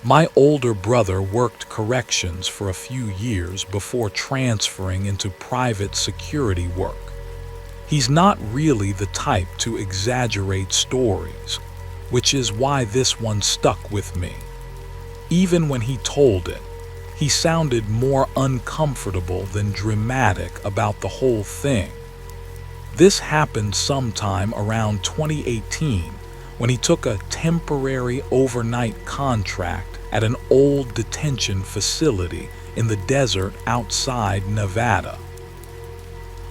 My older brother worked corrections for a few years before transferring into private security work. He's not really the type to exaggerate stories, which is why this one stuck with me. Even when he told it, he sounded more uncomfortable than dramatic about the whole thing. This happened sometime around 2018 when he took a temporary overnight contract at an old detention facility in the desert outside Nevada.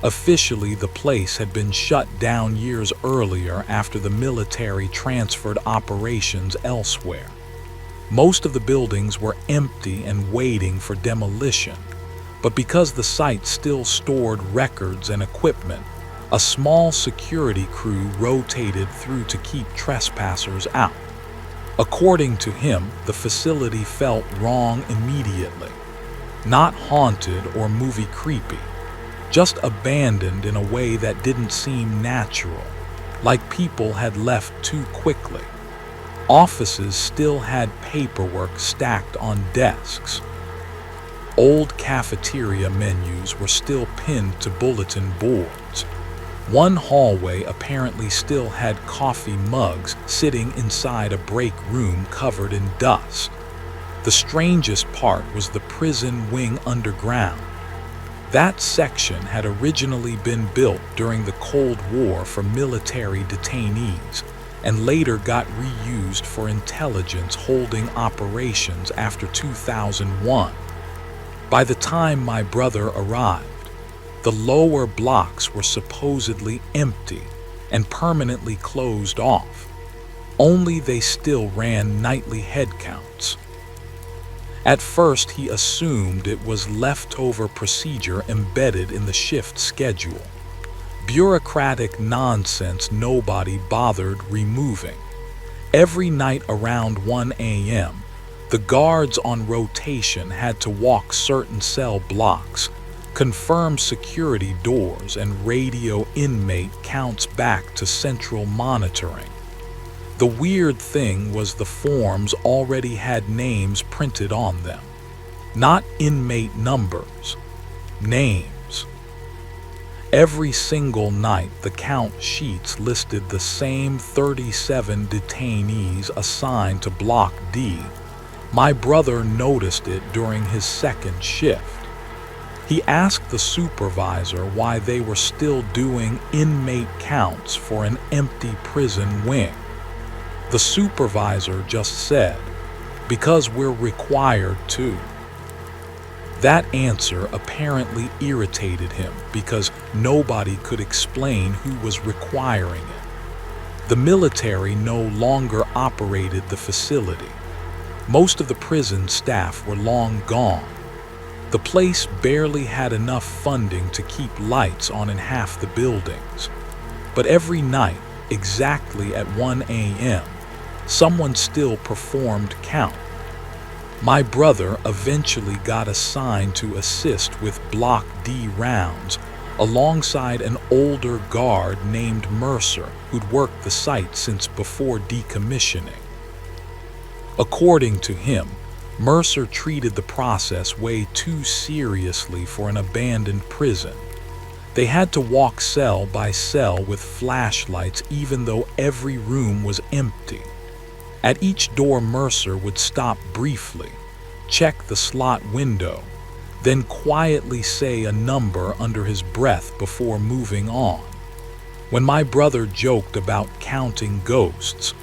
Officially, the place had been shut down years earlier after the military transferred operations elsewhere. Most of the buildings were empty and waiting for demolition, but because the site still stored records and equipment, a small security crew rotated through to keep trespassers out. According to him, the facility felt wrong immediately. Not haunted or movie creepy, just abandoned in a way that didn't seem natural, like people had left too quickly. Offices still had paperwork stacked on desks. Old cafeteria menus were still pinned to bulletin boards. One hallway apparently still had coffee mugs sitting inside a break room covered in dust. The strangest part was the prison wing underground. That section had originally been built during the Cold War for military detainees, and later got reused for intelligence holding operations after 2001. By the time my brother arrived, the lower blocks were supposedly empty and permanently closed off, only they still ran nightly headcounts. At first, he assumed it was leftover procedure embedded in the shift schedule. Bureaucratic nonsense nobody bothered removing. Every night around 1 a.m., the guards on rotation had to walk certain cell blocks, confirm security doors, and radio inmate counts back to central monitoring. The weird thing was the forms already had names printed on them. Not inmate numbers, names. Every single night, the count sheets listed the same 37 detainees assigned to Block D. My brother noticed it during his second shift. He asked the supervisor why they were still doing inmate counts for an empty prison wing. The supervisor just said, "Because we're required to." That answer apparently irritated him because nobody could explain who was requiring it. The military no longer operated the facility. Most of the prison staff were long gone. The place barely had enough funding to keep lights on in half the buildings. But every night, exactly at 1 a.m., someone still performed count. My brother eventually got assigned to assist with Block D rounds alongside an older guard named Mercer who'd worked the site since before decommissioning. According to him, Mercer treated the process way too seriously for an abandoned prison. They had to walk cell by cell with flashlights even though every room was empty. At each door, Mercer would stop briefly, check the slot window, then quietly say a number under his breath before moving on. When my brother joked about counting ghosts,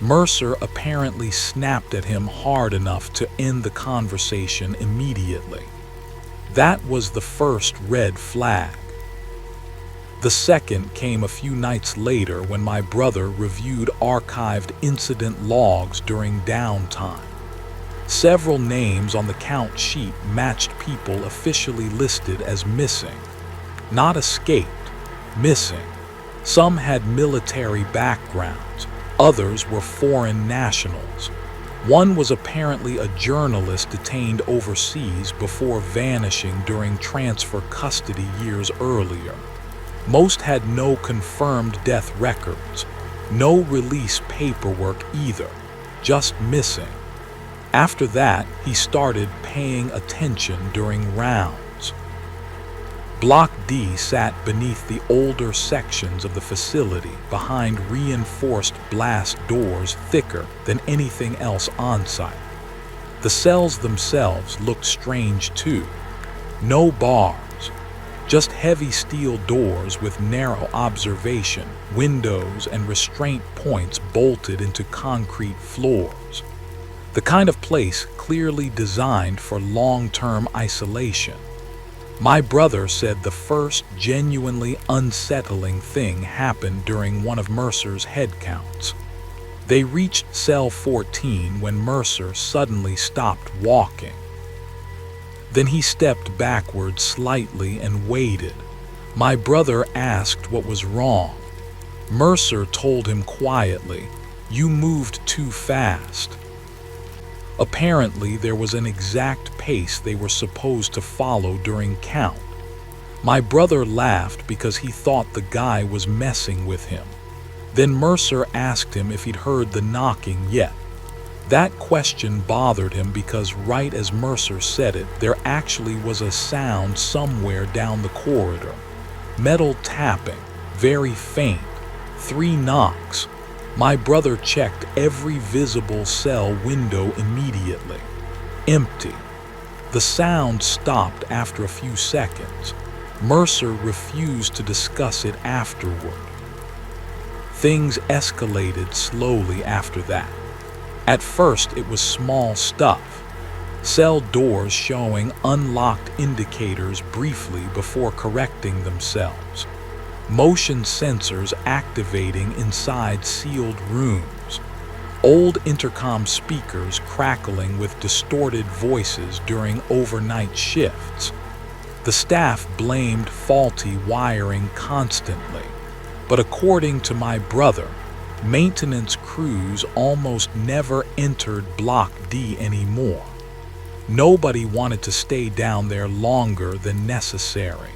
Mercer apparently snapped at him hard enough to end the conversation immediately. That was the first red flag. The second came a few nights later when my brother reviewed archived incident logs during downtime. Several names on the count sheet matched people officially listed as missing. Not escaped, missing. Some had military backgrounds, others were foreign nationals. One was apparently a journalist detained overseas before vanishing during transfer custody years earlier. Most had no confirmed death records, no release paperwork either, just missing. After that, he started paying attention during rounds. Block D sat beneath the older sections of the facility, behind reinforced blast doors thicker than anything else on site. The cells themselves looked strange too. No bars, just heavy steel doors with narrow observation, windows, and restraint points bolted into concrete floors. The kind of place clearly designed for long-term isolation. My brother said the first genuinely unsettling thing happened during one of Mercer's headcounts. They reached cell 14 when Mercer suddenly stopped walking. Then he stepped backward slightly and waited. My brother asked what was wrong. Mercer told him quietly, "You moved too fast." Apparently, there was an exact pace they were supposed to follow during count. My brother laughed because he thought the guy was messing with him. Then Mercer asked him if he'd heard the knocking yet. That question bothered him because right as Mercer said it, there actually was a sound somewhere down the corridor. Metal tapping, very faint, 3 knocks. My brother checked every visible cell window immediately. Empty. The sound stopped after a few seconds. Mercer refused to discuss it afterward. Things escalated slowly after that. At first, it was small stuff. Cell doors showing unlocked indicators briefly before correcting themselves. Motion sensors activating inside sealed rooms. Old intercom speakers crackling with distorted voices during overnight shifts. The staff blamed faulty wiring constantly, but according to my brother, maintenance crews almost never entered Block D anymore. Nobody wanted to stay down there longer than necessary.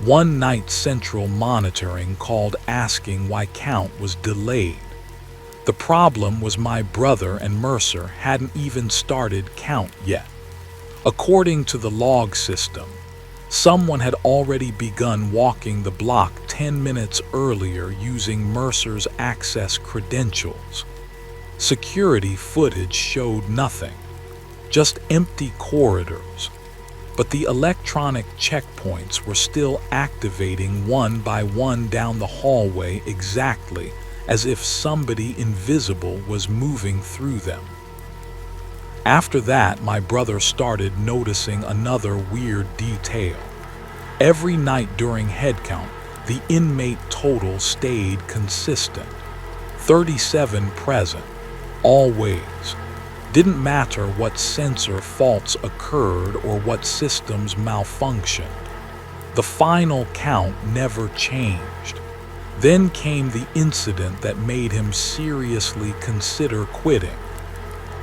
One night central monitoring called asking why count was delayed. The problem was my brother and Mercer hadn't even started count yet. According to the log system, someone had already begun walking the block 10 minutes earlier using Mercer's access credentials. Security footage showed nothing, just empty corridors. But the electronic checkpoints were still activating one by one down the hallway exactly as if somebody invisible was moving through them. After that, my brother started noticing another weird detail. Every night during headcount, the inmate total stayed consistent. 37 present, always. Didn't matter what sensor faults occurred or what systems malfunctioned. The final count never changed. Then came the incident that made him seriously consider quitting.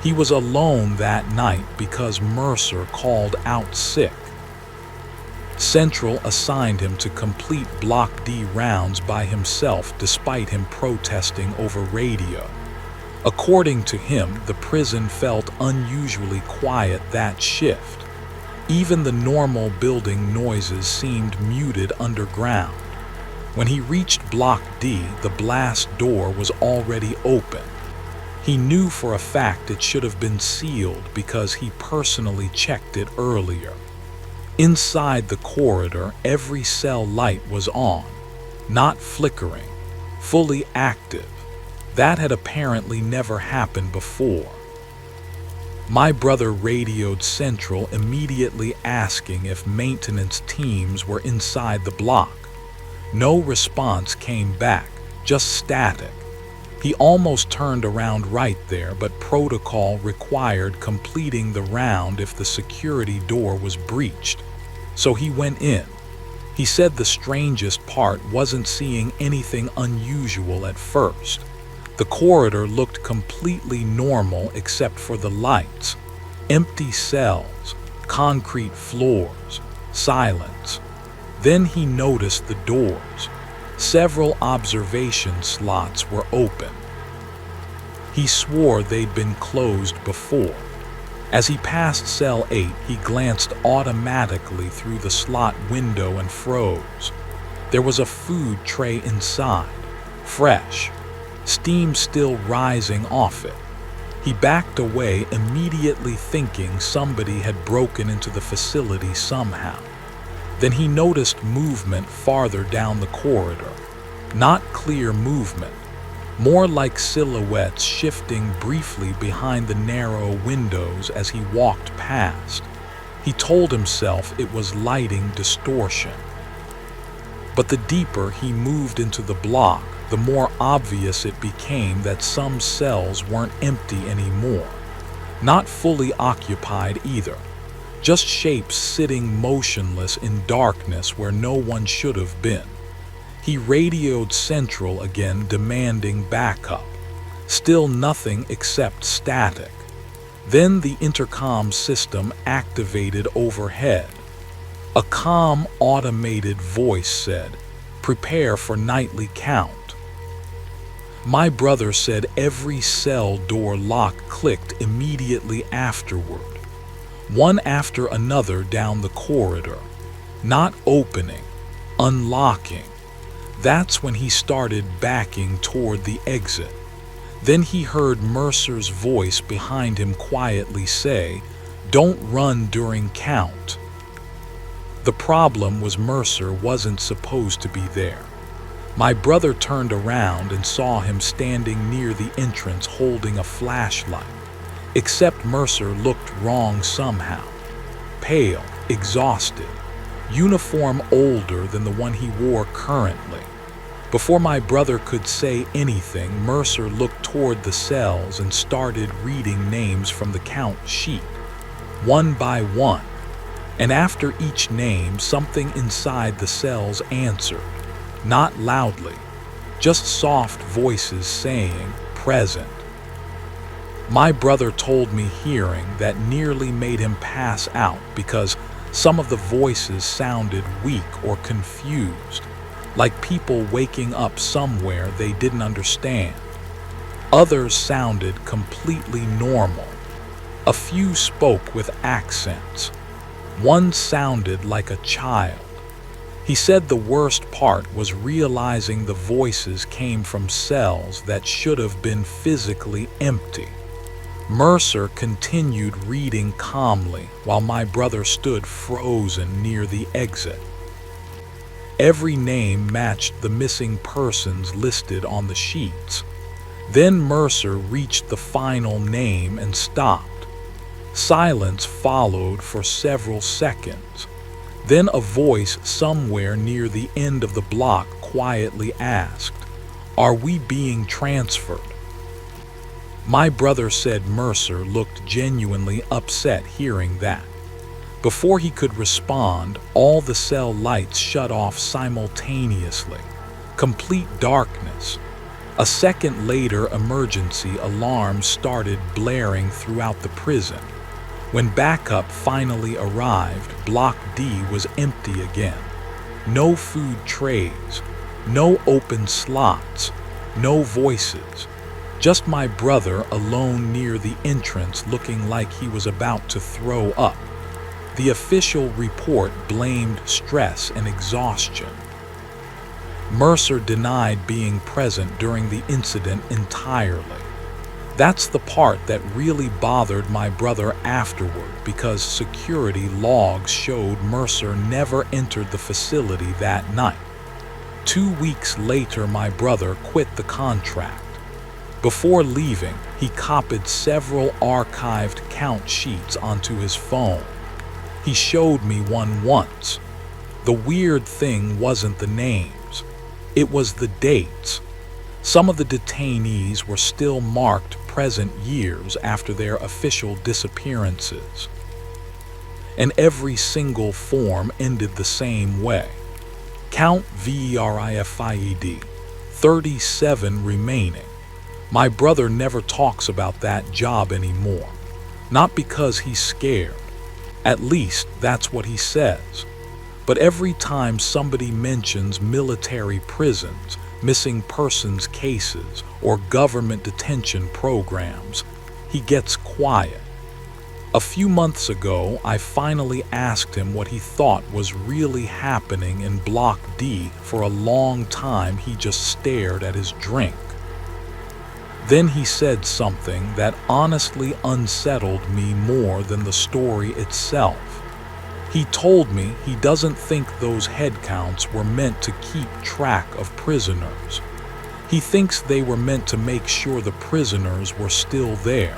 He was alone that night because Mercer called out sick. Central assigned him to complete Block D rounds by himself despite him protesting over radio. According to him, the prison felt unusually quiet that shift. Even the normal building noises seemed muted underground. When he reached Block D, the blast door was already open. He knew for a fact it should have been sealed because he personally checked it earlier. Inside the corridor, every cell light was on, not flickering, fully active. That had apparently never happened before. My brother radioed Central immediately asking if maintenance teams were inside the block. No response came back, just static. He almost turned around right there, but protocol required completing the round if the security door was breached. So he went in. He said the strangest part wasn't seeing anything unusual at first. The corridor looked completely normal except for the lights. Empty cells, concrete floors, silence. Then he noticed the doors. Several observation slots were open. He swore they'd been closed before. As he passed cell 8, he glanced automatically through the slot window and froze. There was a food tray inside, fresh, steam still rising off it. He backed away, immediately thinking somebody had broken into the facility somehow. Then he noticed movement farther down the corridor. Not clear movement, more like silhouettes shifting briefly behind the narrow windows as he walked past. He told himself it was lighting distortion. But the deeper he moved into the block, the more obvious it became that some cells weren't empty anymore. Not fully occupied either. Just shapes sitting motionless in darkness where no one should have been. He radioed Central again, demanding backup. Still nothing except static. Then the intercom system activated overhead. A calm, automated voice said, "Prepare for nightly count." My brother said every cell door lock clicked immediately afterward. One after another down the corridor. Not opening, unlocking. That's when he started backing toward the exit. Then he heard Mercer's voice behind him quietly say, "Don't run during count." The problem was Mercer wasn't supposed to be there. My brother turned around and saw him standing near the entrance holding a flashlight. Except Mercer looked wrong somehow. Pale, exhausted, uniform older than the one he wore currently. Before my brother could say anything, Mercer looked toward the cells and started reading names from the count sheet, one by one. And after each name, something inside the cells answered, not loudly, just soft voices saying, "Present." My brother told me hearing that nearly made him pass out because some of the voices sounded weak or confused, like people waking up somewhere they didn't understand. Others sounded completely normal. A few spoke with accents. One sounded like a child. He said the worst part was realizing the voices came from cells that should have been physically empty. Mercer continued reading calmly while my brother stood frozen near the exit. Every name matched the missing persons listed on the sheets. Then Mercer reached the final name and stopped. Silence followed for several seconds. Then a voice somewhere near the end of the block quietly asked, "Are we being transferred?" My brother said Mercer looked genuinely upset hearing that. Before he could respond, all the cell lights shut off simultaneously. Complete darkness. A second later, emergency alarms started blaring throughout the prison. When backup finally arrived, Block D was empty again. No food trays, no open slots, no voices. Just my brother alone near the entrance looking like he was about to throw up. The official report blamed stress and exhaustion. Mercer denied being present during the incident entirely. That's the part that really bothered my brother afterward because security logs showed Mercer never entered the facility that night. 2 weeks later, my brother quit the contract. Before leaving, he copied several archived count sheets onto his phone. He showed me one once. The weird thing wasn't the names. It was the dates. Some of the detainees were still marked present years after their official disappearances. And every single form ended the same way. Count VERIFIED, 37 remaining. My brother never talks about that job anymore. Not because he's scared. At least that's what he says. But every time somebody mentions military prisons, missing persons cases, or government detention programs, he gets quiet. A few months ago, I finally asked him what he thought was really happening in Block D. For a long time, he just stared at his drink. Then he said something that honestly unsettled me more than the story itself. He told me he doesn't think those headcounts were meant to keep track of prisoners. He thinks they were meant to make sure the prisoners were still there.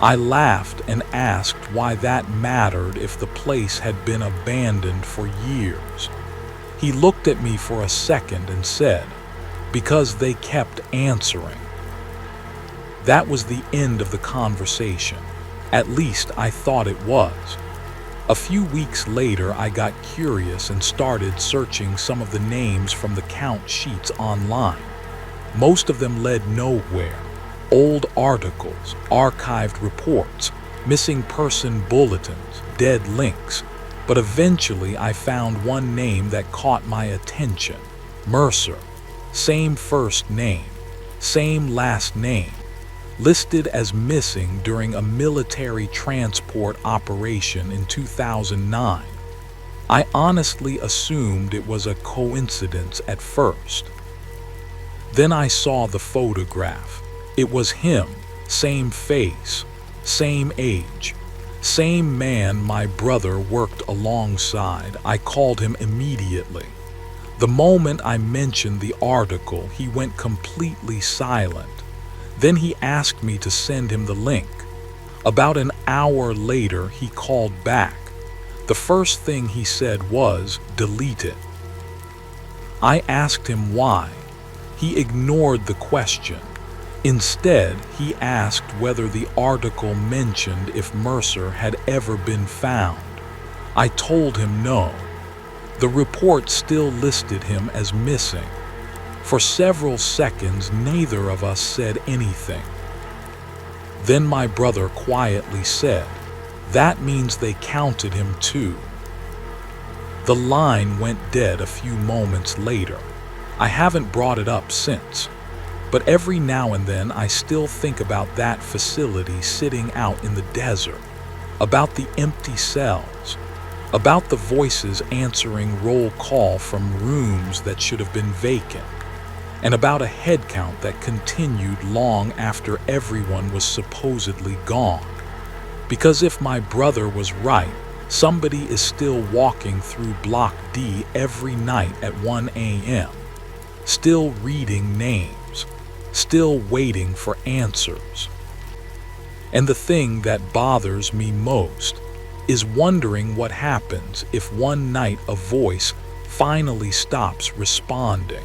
I laughed and asked why that mattered if the place had been abandoned for years. He looked at me for a second and said, "Because they kept answering." That was the end of the conversation. At least I thought it was. A few weeks later, I got curious and started searching some of the names from the count sheets online. Most of them led nowhere. Old articles, archived reports, missing person bulletins, dead links. But eventually I found one name that caught my attention. Mercer. Same first name, same last name. Listed as missing during a military transport operation in 2009. I honestly assumed it was a coincidence at first. Then I saw the photograph. It was him, same face, same age, same man my brother worked alongside. I called him immediately. The moment I mentioned the article, he went completely silent. Then he asked me to send him the link. About an hour later, he called back. The first thing he said was, "Delete it." I asked him why. He ignored the question. Instead, he asked whether the article mentioned if Mercer had ever been found. I told him no. The report still listed him as missing. For several seconds, neither of us said anything. Then my brother quietly said, "That means they counted him too." The line went dead a few moments later. I haven't brought it up since. But every now and then I still think about that facility sitting out in the desert, about the empty cells, about the voices answering roll call from rooms that should have been vacant, and about a headcount that continued long after everyone was supposedly gone. Because if my brother was right, somebody is still walking through Block D every night at 1 a.m., still reading names, still waiting for answers. And the thing that bothers me most is wondering what happens if one night a voice finally stops responding.